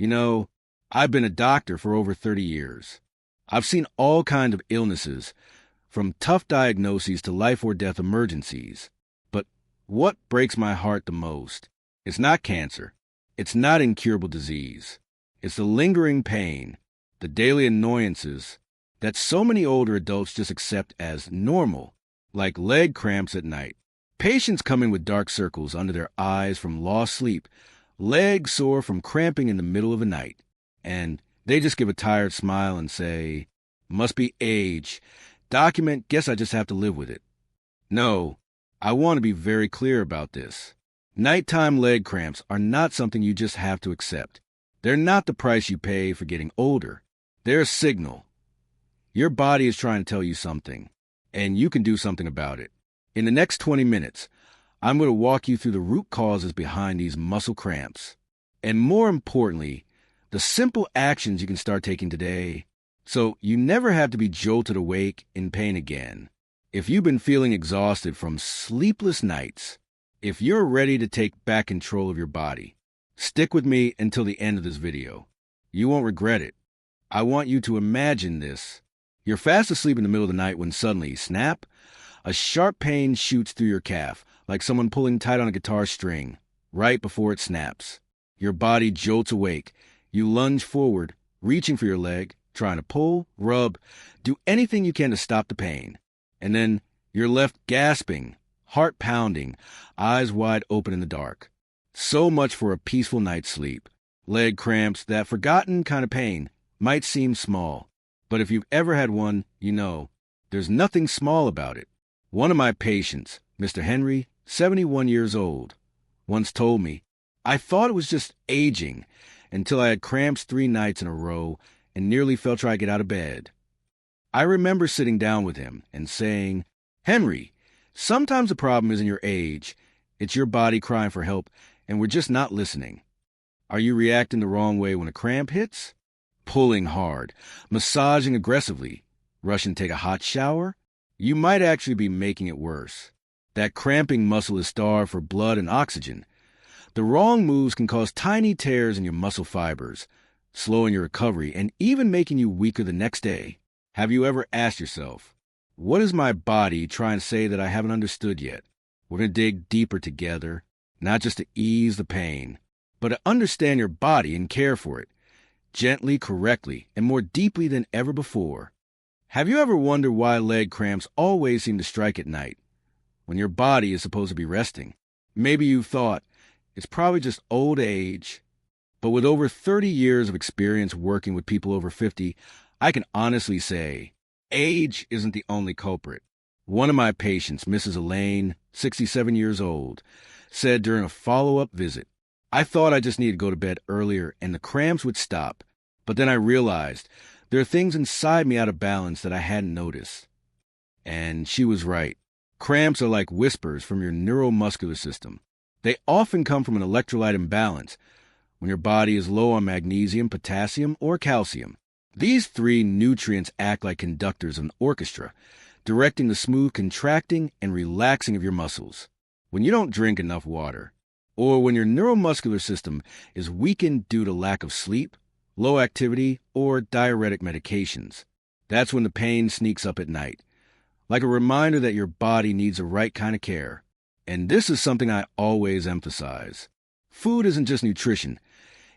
You know, I've been a doctor for over 30 years. I've seen all kinds of illnesses, from tough diagnoses to life or death emergencies. But what breaks my heart the most? It's not cancer. It's not incurable disease. It's the lingering pain, the daily annoyances that so many older adults just accept as normal, like leg cramps at night. Patients come in with dark circles under their eyes from lost sleep, legs sore from cramping in the middle of the night, and they just give a tired smile and say, "Must be age. Document, guess I just have to live with it." No, I want to be very clear about this. Nighttime leg cramps are not something you just have to accept. They're not the price you pay for getting older. They're a signal. Your body is trying to tell you something, and you can do something about it. In the next 20 minutes, I'm going to walk you through the root causes behind these muscle cramps, and more importantly, the simple actions you can start taking today so you never have to be jolted awake in pain again. If you've been feeling exhausted from sleepless nights, if you're ready to take back control of your body, stick with me until the end of this video. You won't regret it. I want you to imagine this. You're fast asleep in the middle of the night when suddenly, snap, a sharp pain shoots through your calf, like someone pulling tight on a guitar string, right before it snaps. Your body jolts awake. You lunge forward, reaching for your leg, trying to pull, rub, do anything you can to stop the pain. And then you're left gasping, heart pounding, eyes wide open in the dark. So much for a peaceful night's sleep. Leg cramps, that forgotten kind of pain, might seem small, but if you've ever had one, you know, there's nothing small about it. One of my patients, Mr. Henry, 71 years old, once told me, "I thought it was just aging until I had cramps 3 nights in a row and nearly felt try to get out of bed." I remember sitting down with him and saying, "Henry, sometimes the problem isn't your age. It's your body crying for help, and we're just not listening. Are you reacting the wrong way when a cramp hits? Pulling hard, massaging aggressively, rushing to take a hot shower? You might actually be making it worse. That cramping muscle is starved for blood and oxygen. The wrong moves can cause tiny tears in your muscle fibers, slowing your recovery and even making you weaker the next day. Have you ever asked yourself, what is my body trying to say that I haven't understood yet? We're going to dig deeper together, not just to ease the pain, but to understand your body and care for it, gently, correctly, and more deeply than ever before. Have you ever wondered why leg cramps always seem to strike at night, when your body is supposed to be resting? Maybe you've thought, it's probably just old age. But with over 30 years of experience working with people over 50, I can honestly say, age isn't the only culprit. One of my patients, Mrs. Elaine, 67 years old, said during a follow-up visit, "I thought I just needed to go to bed earlier and the cramps would stop, but then I realized there are things inside me out of balance that I hadn't noticed." And she was right. Cramps are like whispers from your neuromuscular system. They often come from an electrolyte imbalance, when your body is low on magnesium, potassium, or calcium. These 3 nutrients act like conductors of an orchestra, directing the smooth contracting and relaxing of your muscles. When you don't drink enough water, or when your neuromuscular system is weakened due to lack of sleep, low activity, or diuretic medications, that's when the pain sneaks up at night, like a reminder that your body needs the right kind of care. And this is something I always emphasize. Food isn't just nutrition.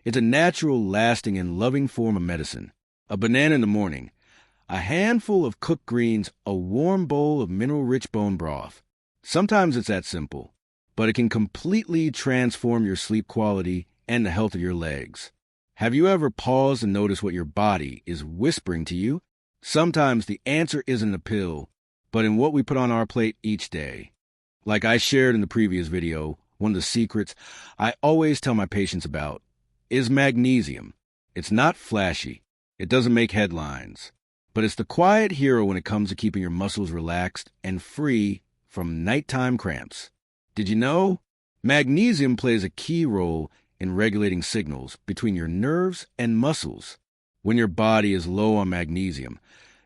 It's a natural, lasting, and loving form of medicine. A banana in the morning, a handful of cooked greens, a warm bowl of mineral-rich bone broth. Sometimes it's that simple, but it can completely transform your sleep quality and the health of your legs. Have you ever paused and noticed what your body is whispering to you? Sometimes the answer isn't a pill, but in what we put on our plate each day. Like I shared in the previous video, one of the secrets I always tell my patients about is magnesium. It's not flashy. It doesn't make headlines. But it's the quiet hero when it comes to keeping your muscles relaxed and free from nighttime cramps. Did you know? Magnesium plays a key role in regulating signals between your nerves and muscles. When your body is low on magnesium,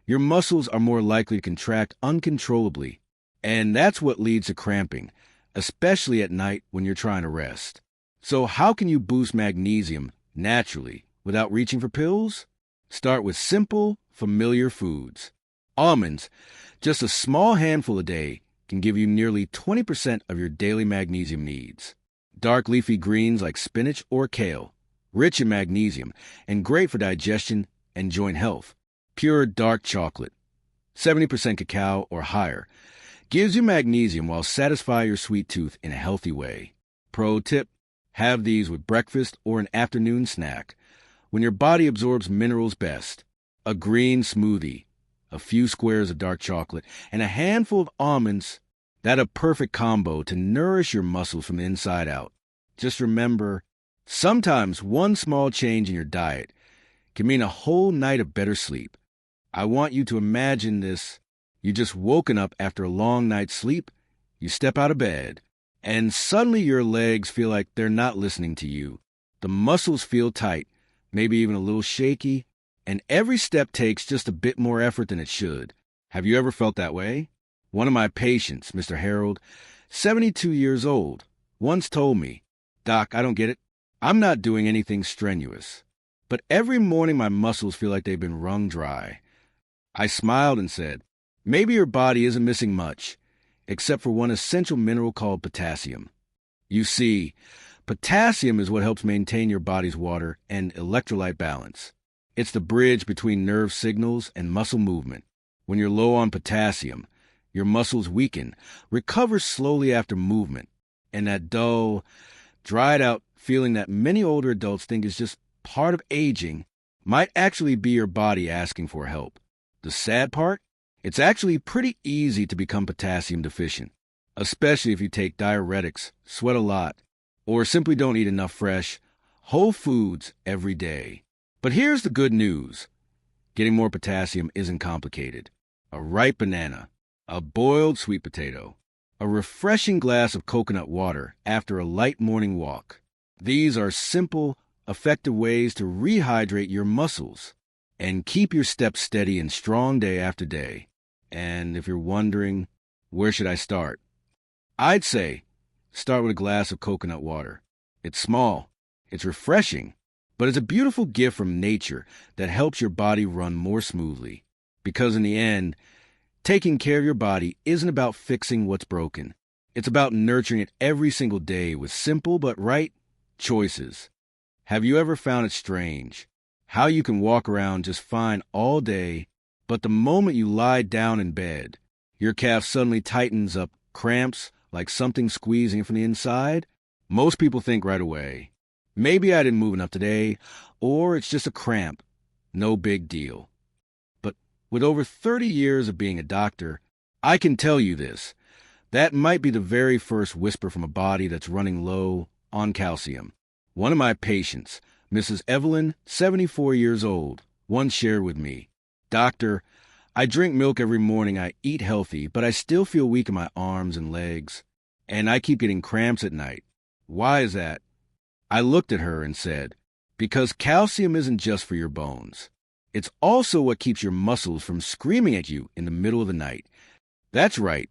your muscles are more likely to contract uncontrollably, and that's what leads to cramping, especially at night when you're trying to rest. So how can you boost magnesium naturally without reaching for pills? Start with simple, familiar foods. Almonds, just a small handful a day, can give you nearly 20% of your daily magnesium needs. Dark leafy greens like spinach or kale, rich in magnesium and great for digestion and joint health. Pure dark chocolate, 70% cacao or higher, gives you magnesium while satisfying your sweet tooth in a healthy way. Pro tip, have these with breakfast or an afternoon snack. When your body absorbs minerals best, a green smoothie, a few squares of dark chocolate, and a handful of almonds, that a perfect combo to nourish your muscles from the inside out. Just remember, sometimes one small change in your diet can mean a whole night of better sleep. I want you to imagine this. You just woken up after a long night's sleep, you step out of bed, and suddenly your legs feel like they're not listening to you. The muscles feel tight, maybe even a little shaky, and every step takes just a bit more effort than it should. Have you ever felt that way? One of my patients, Mr. Harold, 72 years old, once told me, "Doc, I don't get it. I'm not doing anything strenuous, but every morning my muscles feel like they've been wrung dry." I smiled and said, "Maybe your body isn't missing much, except for one essential mineral called potassium. You see, potassium is what helps maintain your body's water and electrolyte balance. It's the bridge between nerve signals and muscle movement. When you're low on potassium, your muscles weaken, recover slowly after movement, and that dull, dried-out feeling that many older adults think is just part of aging might actually be your body asking for help. The sad part? It's actually pretty easy to become potassium deficient, especially if you take diuretics, sweat a lot, or simply don't eat enough fresh, whole foods every day. But here's the good news. Getting more potassium isn't complicated. A ripe banana, a boiled sweet potato, a refreshing glass of coconut water after a light morning walk. These are simple, effective ways to rehydrate your muscles and keep your steps steady and strong day after day. And if you're wondering, where should I start? I'd say start with a glass of coconut water. It's small, it's refreshing, but it's a beautiful gift from nature that helps your body run more smoothly. Because in the end, taking care of your body isn't about fixing what's broken. It's about nurturing it every single day with simple but right choices. Have you ever found it strange how you can walk around just fine all day, but the moment you lie down in bed, your calf suddenly tightens up, cramps like something squeezing from the inside? Most people think right away, maybe I didn't move enough today, or it's just a cramp. No big deal. But with over 30 years of being a doctor, I can tell you this. That might be the very first whisper from a body that's running low on calcium. One of my patients, Mrs. Evelyn, 74 years old, once shared with me, "Doctor, I drink milk every morning, I eat healthy, but I still feel weak in my arms and legs, and I keep getting cramps at night. Why is that?" I looked at her and said, "Because calcium isn't just for your bones. It's also what keeps your muscles from screaming at you in the middle of the night. That's right.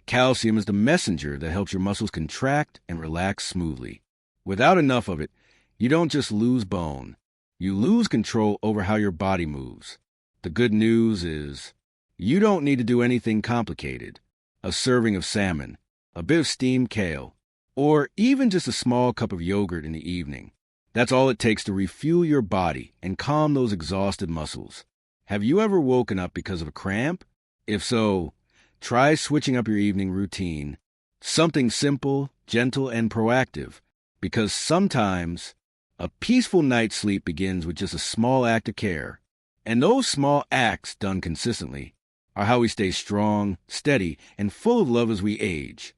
Calcium is the messenger that helps your muscles contract and relax smoothly. Without enough of it, you don't just lose bone. You lose control over how your body moves. The good news is, you don't need to do anything complicated. A serving of salmon, a bit of steamed kale, or even just a small cup of yogurt in the evening. That's all it takes to refuel your body and calm those exhausted muscles. Have you ever woken up because of a cramp? If so, try switching up your evening routine. Something simple, gentle, and proactive. Because sometimes a peaceful night's sleep begins with just a small act of care. And those small acts done consistently are how we stay strong, steady, and full of love as we age.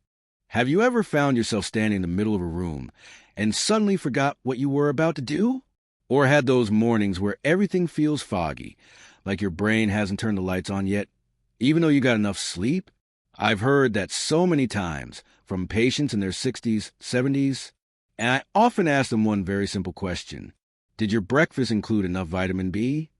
Have you ever found yourself standing in the middle of a room and suddenly forgot what you were about to do? Or had those mornings where everything feels foggy, like your brain hasn't turned the lights on yet, even though you got enough sleep? I've heard that so many times from patients in their 60s, 70s, and I often ask them one very simple question. Did your breakfast include enough vitamin B?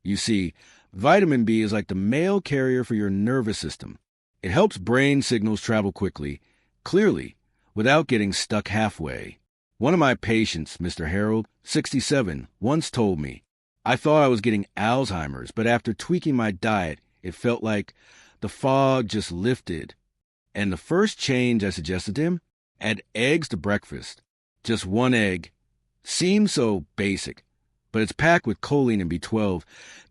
You see, vitamin B is like the mail carrier for your nervous system. It helps brain signals travel quickly, clearly, without getting stuck halfway. One of my patients, Mr. Harold, 67, once told me, I thought I was getting Alzheimer's, but after tweaking my diet, it felt like the fog just lifted. And the first change I suggested to him, add eggs to breakfast. Just one egg. Seems so basic, but it's packed with choline and B12,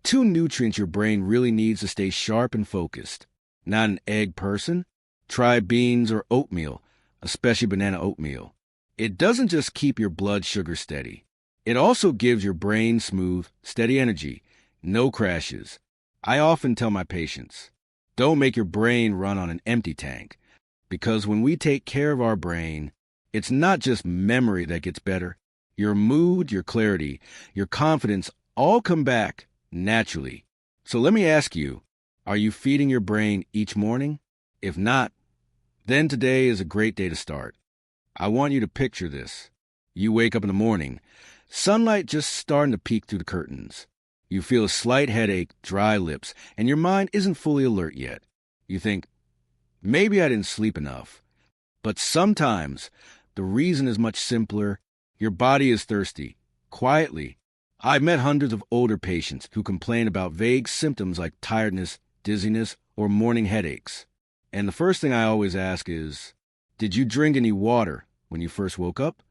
two nutrients your brain really needs to stay sharp and focused. Not an egg person? Try beans or oatmeal, especially banana oatmeal. It doesn't just keep your blood sugar steady. It also gives your brain smooth, steady energy, no crashes. I often tell my patients, don't make your brain run on an empty tank, because when we take care of our brain, it's not just memory that gets better. Your mood, your clarity, your confidence all come back naturally. So let me ask you, are you feeding your brain each morning? If not, then today is a great day to start. I want you to picture this. You wake up in the morning, sunlight just starting to peek through the curtains. You feel a slight headache, dry lips, and your mind isn't fully alert yet. You think, maybe I didn't sleep enough. But sometimes the reason is much simpler. Your body is thirsty. Quietly. I've met hundreds of older patients who complain about vague symptoms like tiredness, dizziness, or morning headaches. And the first thing I always ask is, did you drink any water when you first woke up?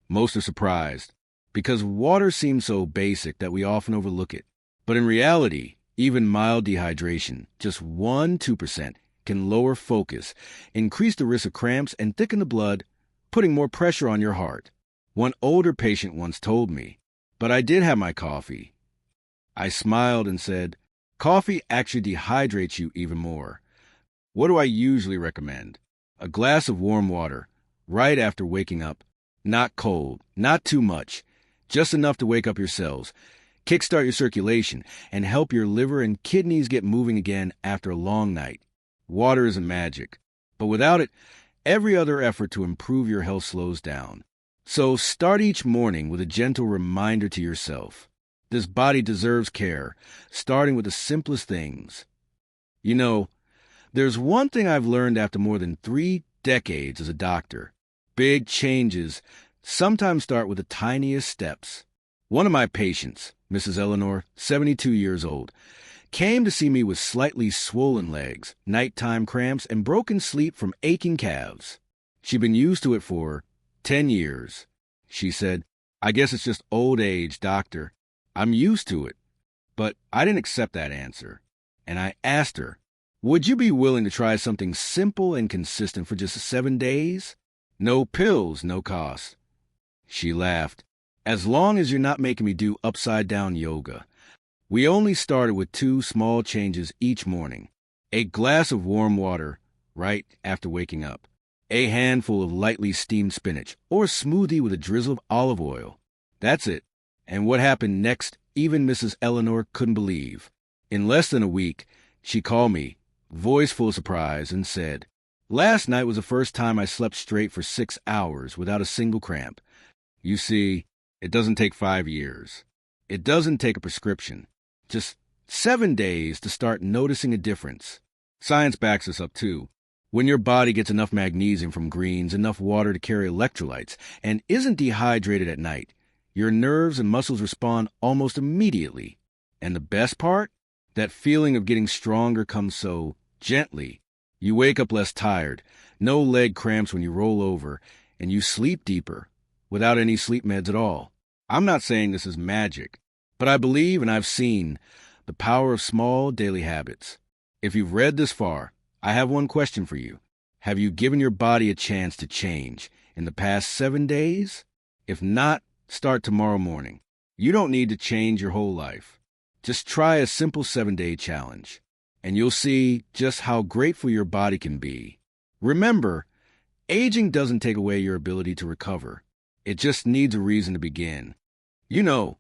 Most are surprised, because water seems so basic that we often overlook it. But in reality, even mild dehydration, just 1–2%, can lower focus, increase the risk of cramps, and thicken the blood, putting more pressure on your heart. One older patient once told me, but I did have my coffee. I smiled and said, coffee actually dehydrates you even more. What do I usually recommend? A glass of warm water, right after waking up. Not cold, not too much, just enough to wake up your cells, kickstart your circulation, and help your liver and kidneys get moving again after a long night. Water isn't magic, but without it, every other effort to improve your health slows down. So start each morning with a gentle reminder to yourself. This body deserves care, starting with the simplest things. You know, there's one thing I've learned after more than 3 decades as a doctor. Big changes sometimes start with the tiniest steps. One of my patients, Mrs. Eleanor, 72 years old, came to see me with slightly swollen legs, nighttime cramps, and broken sleep from aching calves. She'd been used to it for 10 years. She said, I guess it's just old age, doctor. I'm used to it. But I didn't accept that answer. And I asked her, would you be willing to try something simple and consistent for just 7 days? No pills, no cost. She laughed. As long as you're not making me do upside-down yoga. We only started with 2 small changes each morning. A glass of warm water right after waking up. A handful of lightly steamed spinach or a smoothie with a drizzle of olive oil. That's it. And what happened next, even Mrs. Eleanor couldn't believe. In less than a week, she called me, voice full of surprise, and said, last night was the first time I slept straight for 6 hours without a single cramp. You see, it doesn't take 5 years. It doesn't take a prescription. Just 7 days to start noticing a difference. Science backs this up too. When your body gets enough magnesium from greens, enough water to carry electrolytes, and isn't dehydrated at night, your nerves and muscles respond almost immediately. And the best part? That feeling of getting stronger comes so gently. You wake up less tired, no leg cramps when you roll over, and you sleep deeper, without any sleep meds at all. I'm not saying this is magic, but I believe and I've seen the power of small daily habits. If you've read this far, I have one question for you. Have you given your body a chance to change in the past 7 days? If not, start tomorrow morning. You don't need to change your whole life. Just try a simple 7-day challenge, and you'll see just how grateful your body can be. Remember, aging doesn't take away your ability to recover. It just needs a reason to begin. You know,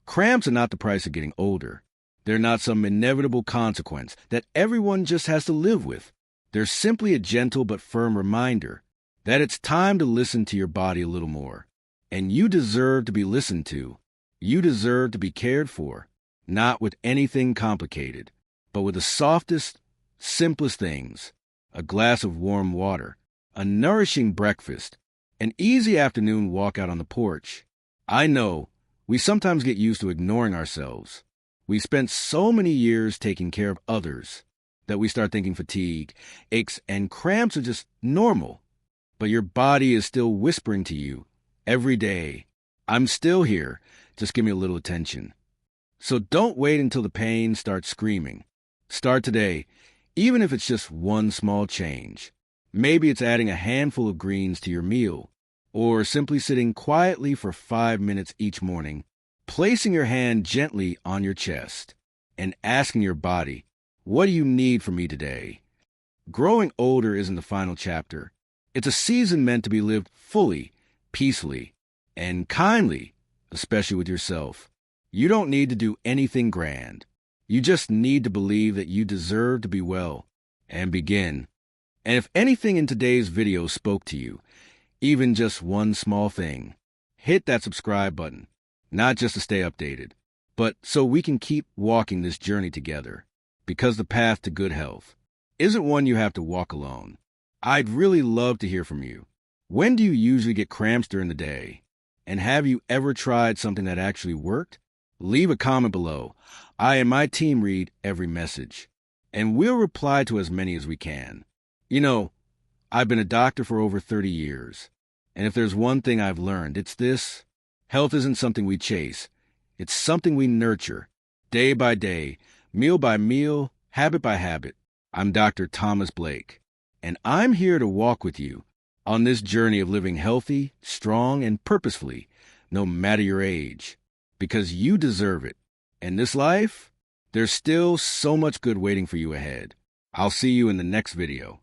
cramps are not the price of getting older. They're not some inevitable consequence that everyone just has to live with. They're simply a gentle but firm reminder that it's time to listen to your body a little more. And you deserve to be listened to. You deserve to be cared for, not with anything complicated, but with the softest, simplest things. A glass of warm water, a nourishing breakfast, An easy afternoon walk out on the porch. I know, we sometimes get used to ignoring ourselves. We spent so many years taking care of others that we start thinking fatigue, aches, and cramps are just normal. But your body is still whispering to you every day, I'm still here, just give me a little attention. So don't wait until the pain starts screaming. Start today, even if it's just one small change. Maybe it's adding a handful of greens to your meal, or simply sitting quietly for 5 minutes each morning, placing your hand gently on your chest, and asking your body, what do you need from me today? Growing older isn't the final chapter. It's a season meant to be lived fully, peacefully, and kindly, especially with yourself. You don't need to do anything grand. You just need to believe that you deserve to be well and begin. And if anything in today's video spoke to you, even just one small thing, hit that subscribe button, not just to stay updated, but so we can keep walking this journey together, because the path to good health isn't one you have to walk alone. I'd really love to hear from you. When do you usually get cramps during the day? And have you ever tried something that actually worked? Leave a comment below. I and my team read every message, and we'll reply to as many as we can. You know, I've been a doctor for over 30 years, and if there's one thing I've learned, it's this. Health isn't something we chase. It's something we nurture, day by day, meal by meal, habit by habit. I'm Dr. Thomas Blake, and I'm here to walk with you on this journey of living healthy, strong, and purposefully, no matter your age, because you deserve it. In this life, there's still so much good waiting for you ahead. I'll see you in the next video.